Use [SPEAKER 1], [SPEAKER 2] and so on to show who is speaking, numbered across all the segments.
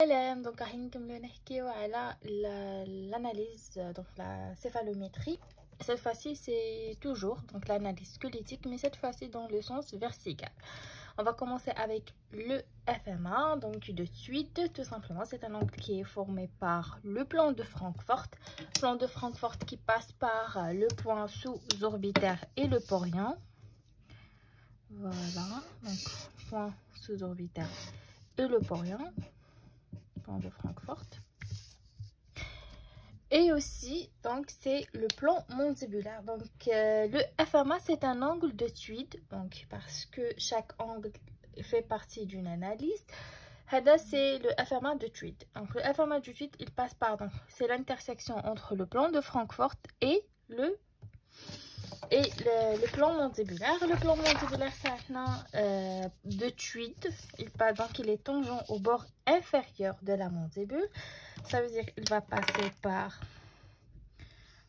[SPEAKER 1] Salam, donc راح نكملو نحكيو على l'analyse, donc la céphalométrie. Cette fois-ci, c'est toujours donc l'analyse squelettique, mais cette fois-ci dans le sens vertical. On va commencer avec le FMA, donc de suite, tout simplement, c'est un angle qui est formé par le plan de Francfort. Plan de Francfort qui passe par le point sous-orbitaire et le porien. Voilà, donc point sous-orbitaire et le porien. Plan de Francfort. Et aussi, donc, c'est le plan mandibulaire. Donc, le FMA, c'est un angle de Tweed. Donc, parce que chaque angle fait partie d'une analyse. Hada, c'est le FMA de Tweed. Donc, le FMA de Tweed, il passe par, donc, c'est l'intersection entre le plan de Francfort et le plan mandibulaire. Le plan mandibulaire, c'est de Tweed. Il est tangent au bord inférieur de la mandibule. Ça veut dire qu'il va passer par...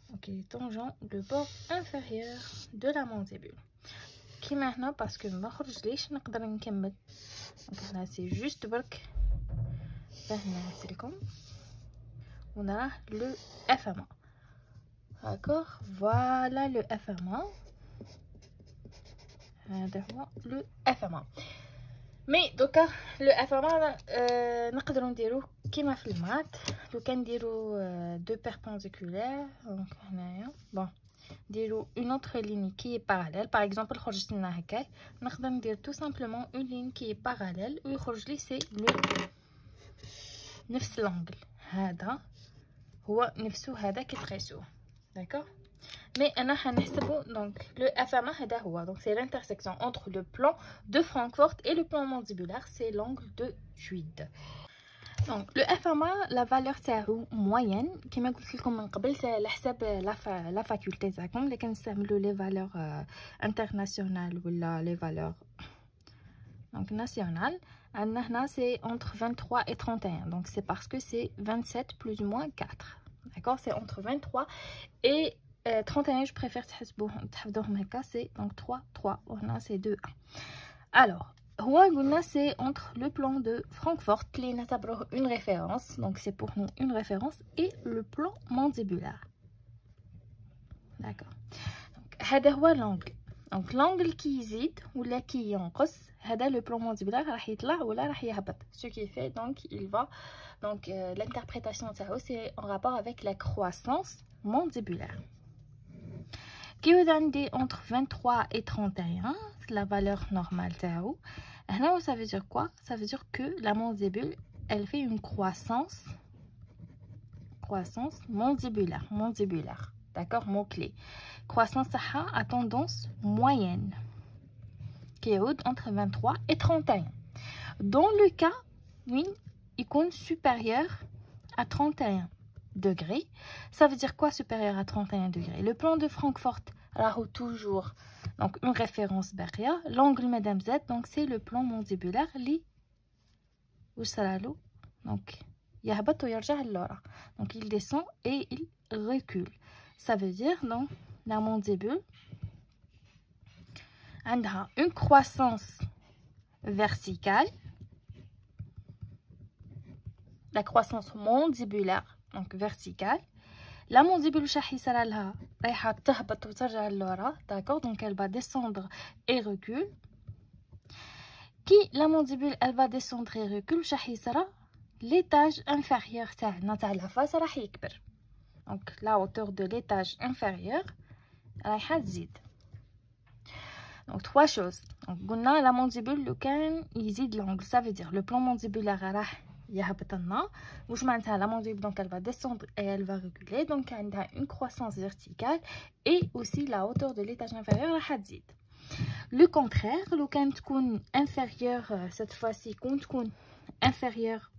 [SPEAKER 1] Donc, il est tangent le bord inférieur de la mandibule. Qui maintenant, parce que c'est juste on a le FMA. D'accord, voilà le FMA. Le FMA. Mais donc le FMA نقدروا نديروه كيما في المات لو كان نديروا deux perpendiculaires. Donc هنايا bon نديروا une autre ligne qui est parallèle. Par exemple خرجت لنا هكا نقدر ندير tout simplement une ligne qui est parallèle ويخرج لي c'est le نفس l'angle. هذا هو نفسه هذا كي تقيسوه. D'accord. Mais donc le FMA donc c'est l'intersection entre le plan de Francfort et le plan mandibulaire, c'est l'angle de Tweed. Donc le FMA, la valeur تاعو moyenne كما قلت لكم من قبل على حساب la faculté تاعكم اللي كنستعملوا les valeurs internationales ولا les valeurs donc nationales. عندنا هنا c'est entre 23 et 31, donc c'est parce que c'est 27 plus ou moins 4. D'accord, c'est entre 23 et 31, je préfère c'est donc 3, 3, on a c'est 2, 1. Alors, c'est entre le plan de Francfort, une référence, donc c'est pour nous une référence, et le plan mandibulaire. D'accord. Donc, l'angle. Donc, l'angle qui hésite ou là qui ينقص, le plan mandibulaire راح يطلع ولا راح يهبط. Ce qui fait donc il va donc l'interprétation c'est en rapport avec la croissance mandibulaire. Qui est entre 23 et 31, c'est la valeur normale تاعو. Là, ça veut dire quoi? Ça veut dire que la mandibule, elle fait une croissance mandibulaire. D'accord, mot clé. Croissance à tendance moyenne qui est entre 23 et 31. Dans le cas, oui, il compte supérieur à 31 degrés. Ça veut dire quoi supérieur à 31 degrés? Le plan de Francfort alors toujours donc une référence derrière l'angle madame Z, donc c'est le plan mandibulaire li donc donc il descend et il recule. Ça veut dire donc la mandibule a une croissance verticale, la croissance mandibulaire donc verticale. La mandibule d'accord, donc elle va descendre et recule. Qui la mandibule elle va descendre et recule, l'étage inférieur تاع la face راح يكبر. Donc la hauteur de l'étage inférieur راح تزيد. Donc trois choses. Donc قلنا la mandibule لو كان يزيد l'angle, ça veut dire le plan mandibulaire راح يهبط لنا. واش معناتها la mandibule donc elle va descendre et elle va reculer, donc عندها une croissance verticale et aussi la hauteur de l'étage inférieur راح تزيد. Le contraire, لو كان تكون inférieur cette fois-ci كون تكون inférieur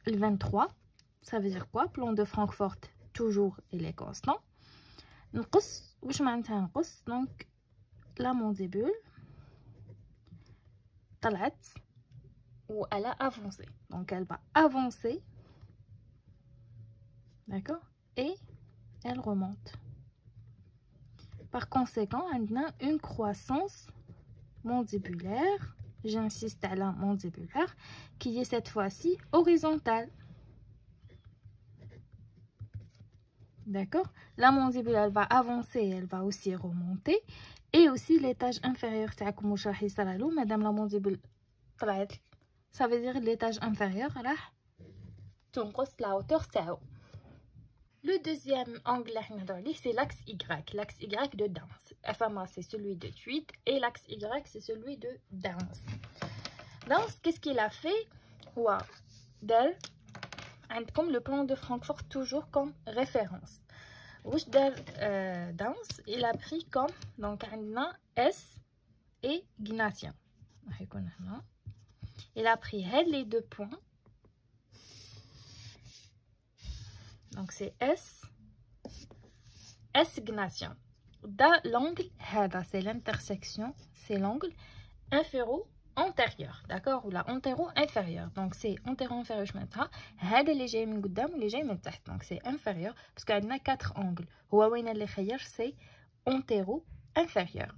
[SPEAKER 1] le 23, ça veut dire quoi? Plan de Francfort toujours il est constant. نقص واش معناتها نقص؟ donc la mandibule طلعت ou elle a avancé, donc elle va avancer, d'accord, et elle remonte. Par conséquent, on a une croissance mandibulaire j'insiste à la mandibulaire, qui est cette fois-ci horizontale. D'accord? La mandibule, elle va avancer, elle va aussi remonter. Et aussi l'étage inférieur, madame la mandibule, ça veut dire l'étage inférieur, la hauteur. Le deuxième angle, c'est l'axe Y. L'axe Y de Dance. FMA, c'est celui de Tweed. Et l'axe Y, c'est celui de Dance. Dance, qu'est-ce qu'il a fait? Comme le plan de Francfort, toujours comme référence. Dance, il a pris comme, donc, S et Gnatien. Il a pris les deux points. Donc c'est S Gnatien. L'angle, c'est l'intersection, c'est l'angle inféro-antérieur, d'accord, ou la antéro-inférieur. Donc c'est antéro-inférieur, je mets ça. Les جاي من قدام واللي جاي من تحت. Donc c'est inférieur parce qu'il y a 4 angles. هو وين اللي خير c'est antéro-inférieur.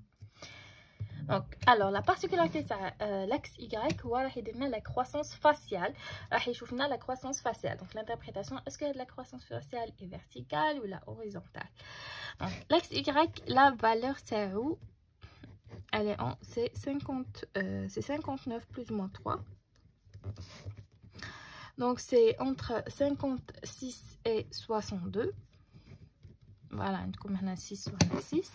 [SPEAKER 1] Donc, alors, la particularité de l'axe Y, c'est la croissance faciale. La croissance faciale. Donc, l'interprétation, est-ce que la croissance faciale est verticale ou la horizontale? L'axe Y, la valeur elle est c'est 59 plus ou moins 3. Donc, c'est entre 56 et 62. Voilà, comme on a 6 ou 6.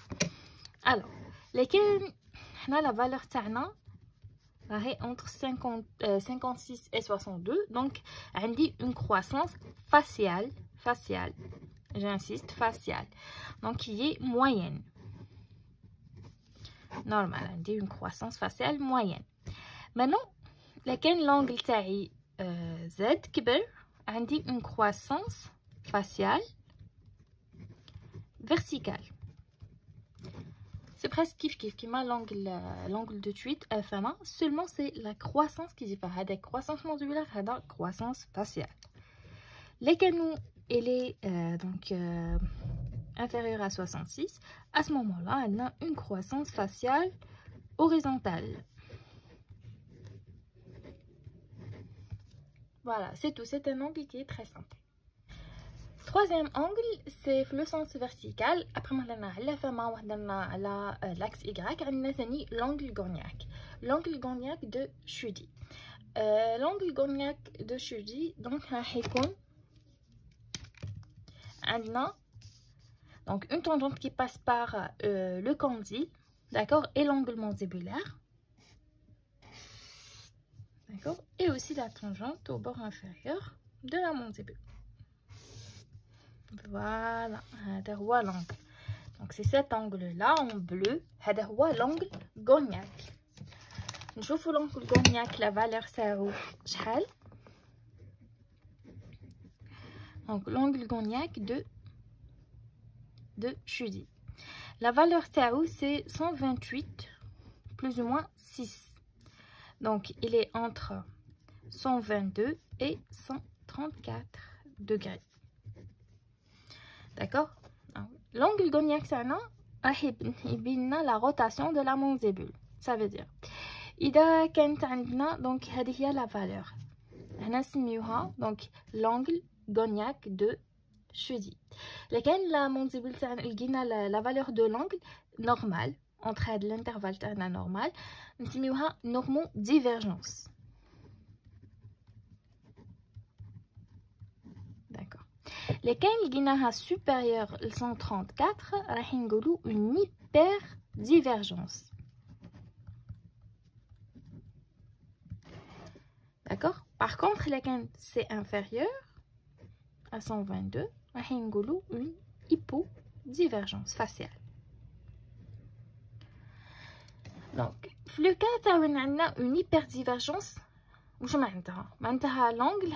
[SPEAKER 1] Alors, lesquels... la valeur تاعنا راهي entre 56 et 62, donc عندي une croissance faciale, j'insiste, faciale, donc qui est moyenne. Normal, عندي une croissance faciale moyenne. Maintenant, لكن l'angle تاعي Z كبر, عندي une croissance faciale verticale. C'est presque qui m'a l'angle de Tweed, FMA, seulement c'est la croissance qui diffère. Il y a croissance mandibulaire, il y a croissance faciale. Les canaux, elle est inférieure à 66. À ce moment-là, on a une croissance faciale horizontale. Voilà, c'est tout. C'est un angle qui est très simple. Troisième angle, c'est le sens vertical. Après, on a l'axe Y, on a l'angle Gorniak. L'angle Gorniak de Chudi. L'angle Gorniak de Chudi, donc, on a donc une tangente qui passe par le condyle, d'accord, et l'angle mandibulaire. D'accord, et aussi la tangente au bord inférieur de la mandibule. Voilà, c'est l'angle. Donc c'est cet angle-là en bleu, c'est l'angle Gorniak. Nous voyons l'angle Gorniak, la valeur c'est شحال. Donc l'angle Gorniak de Chudi. La valeur c'est 128 plus ou moins 6. Donc il est entre 122 et 134 degrés. D'accord? L'angle Gorniak, c'est la rotation de la mandibule. Ça veut dire, إذا كانت عندنا donc هذه هي la valeur. هنا نسميوها donc l'angle Gorniak de Chudi. لكن la mandibule تاعنا لقينا la valeur de l'angle normal entre l'intervalle تاعنا normal نسميوها normaux divergence. D'accord. Les cas لقيناها supérieure ل 134 راح نقولوا une hyperdivergence. D'accord? Par contre, les cas c'est inférieur à 122 راح نقولوا une hypodivergence faciale. Donc, في le cas تاعنا عندنا une hyperdivergence واش معناتها l'angle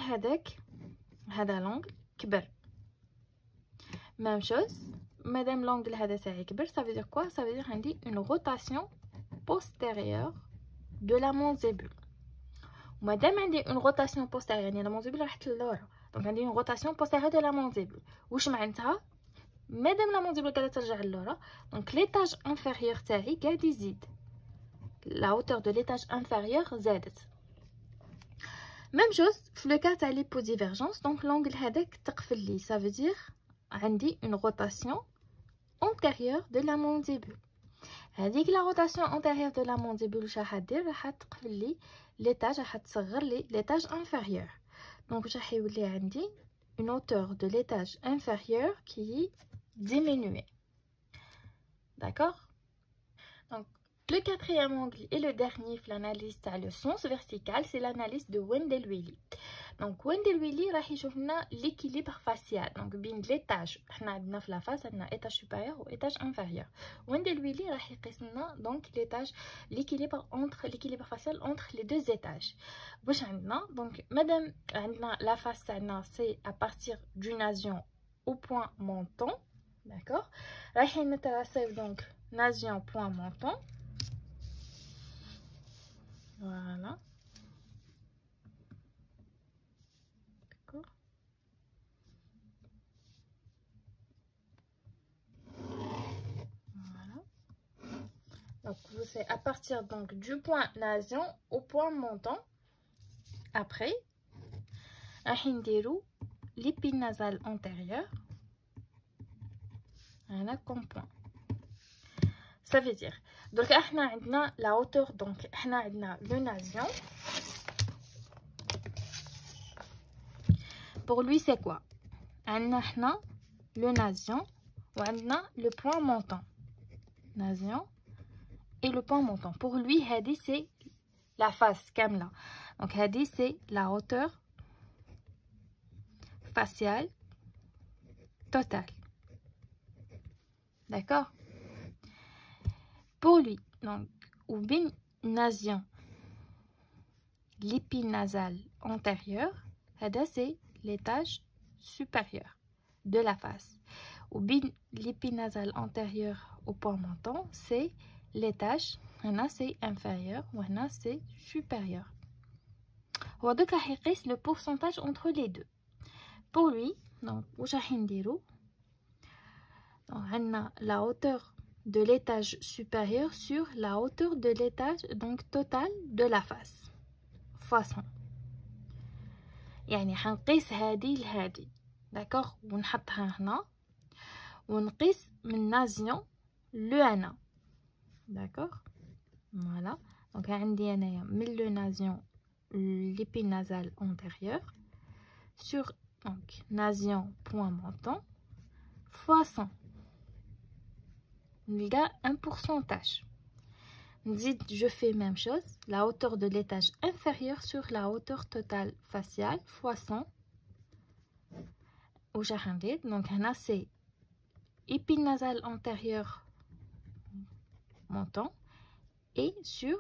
[SPEAKER 1] هذا l'angle كبر. Même chose, madame l'angle هذا تاعي كبر, ça veut dire quoi? Ça veut dire عندي une rotation postérieure de la mandibule. ومادام عندي une rotation postérieure يعني la mandibule راحت للورا, donc عندي une rotation postérieure de la mandibule. واش معناتها؟ مادام la mandibule قاعده ترجع للورا, donc l'étage inférieur تاعي قاعد يزيد. la hauteur de l'étage inférieur زادت. Même chose في le cas تاع l'hypodivergence. Donc l'angle هذاك تقفل لي, ça veut dire عندي une rotation antérieure de la mandibule. هذيك la rotation antérieure de la mandibule واش راح دير, راح تقفل لي l'étage, راح تصغر لي l'étage inférieur. Donc واش راح يولي عندي une hauteur de l'étage inférieur qui diminue. D'accord? Donc le quatrième angle et le dernier في l'analyse تاع le sens vertical, c'est l'analyse de Wendell-Willey. Donc Wendell-Willey راح يشوف لنا l'équilibre facial. Donc بين l'étage, احنا عندنا في la face عندنا étage supérieur و étage inférieur. Wendell-Willey راح يقيس لنا donc l'étage, l'équilibre facial entre les deux étages. واش عندنا donc مادام عندنا la face تاعنا c'est à partir du nasion au point montant, d'accord, رايحين نتراسيو donc nasion point montant. Voilà. D'accord. Voilà. Donc c'est à partir donc du point nasion au point montant. Après, نديرو l'épinasal antérieur. Voilà comme point. Ça veut dire donc احنا عندنا la hauteur, donc احنا عندنا le nasion. Pour lui c'est quoi? عندنا احنا le nasion وعندنا le point montant. Nasion et le point montant. Pour lui هذه c'est la face كاملة. Donc هذه c'est la hauteur faciale totale. D'accord? Pour lui, donc, ou bien nasion, l'épinasal antérieur, c'est l'étage supérieur de la face. Ou bien l'épinasal antérieur au point montant, c'est l'étage, c'est inférieur, ou c'est supérieur. On va le pourcentage entre les deux. Pour lui, donc, on a la hauteur de l'étage supérieur sur la hauteur de l'étage donc total de la face fois 100. يعني حنقيس هذه لهذه, d'accord, ونحطها هنا ونقيس من نازيون لو انا, d'accord. Voilà, donc عندي انايا من لو نازيون l'épinasal antérieur sur donc nasion point montant fois 100. Il y a un pourcentage. Je fais même chose, la hauteur de l'étage inférieur sur la hauteur totale faciale fois 100. Donc là c'est épinasal antérieur montant et sur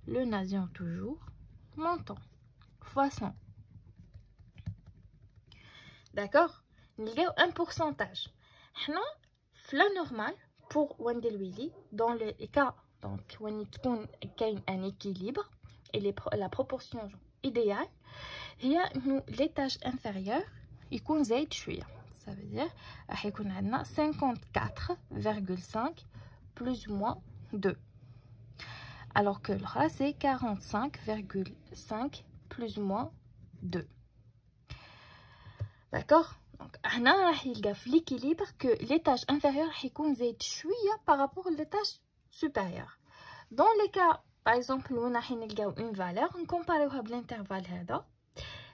[SPEAKER 1] le nasion toujours montant fois 100. D'accord? Il y a un pourcentage. La normale pour Wendell-Willey, dans le cas donc où il y a un équilibre et la proportion idéale, il y a l'étage inférieur il y زايد شويه, ça veut dire يكون عندنا 54,5 plus ou moins 2, alors que le reste c'est 45,5 plus ou moins 2. D'accord? Donc, هنا راح يلقى في l'équilibre que l'étage inférieur راح يكون زايد شوية par rapport à l'étage supérieur. Dans les cas, par exemple, où راح نلقاو une valeur, نكومباريوها بالintervalle هذا,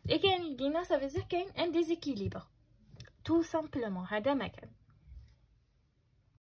[SPEAKER 1] et كاين لقينا ça veut dire كاين un déséquilibre. Tout simplement, هذا ما كان.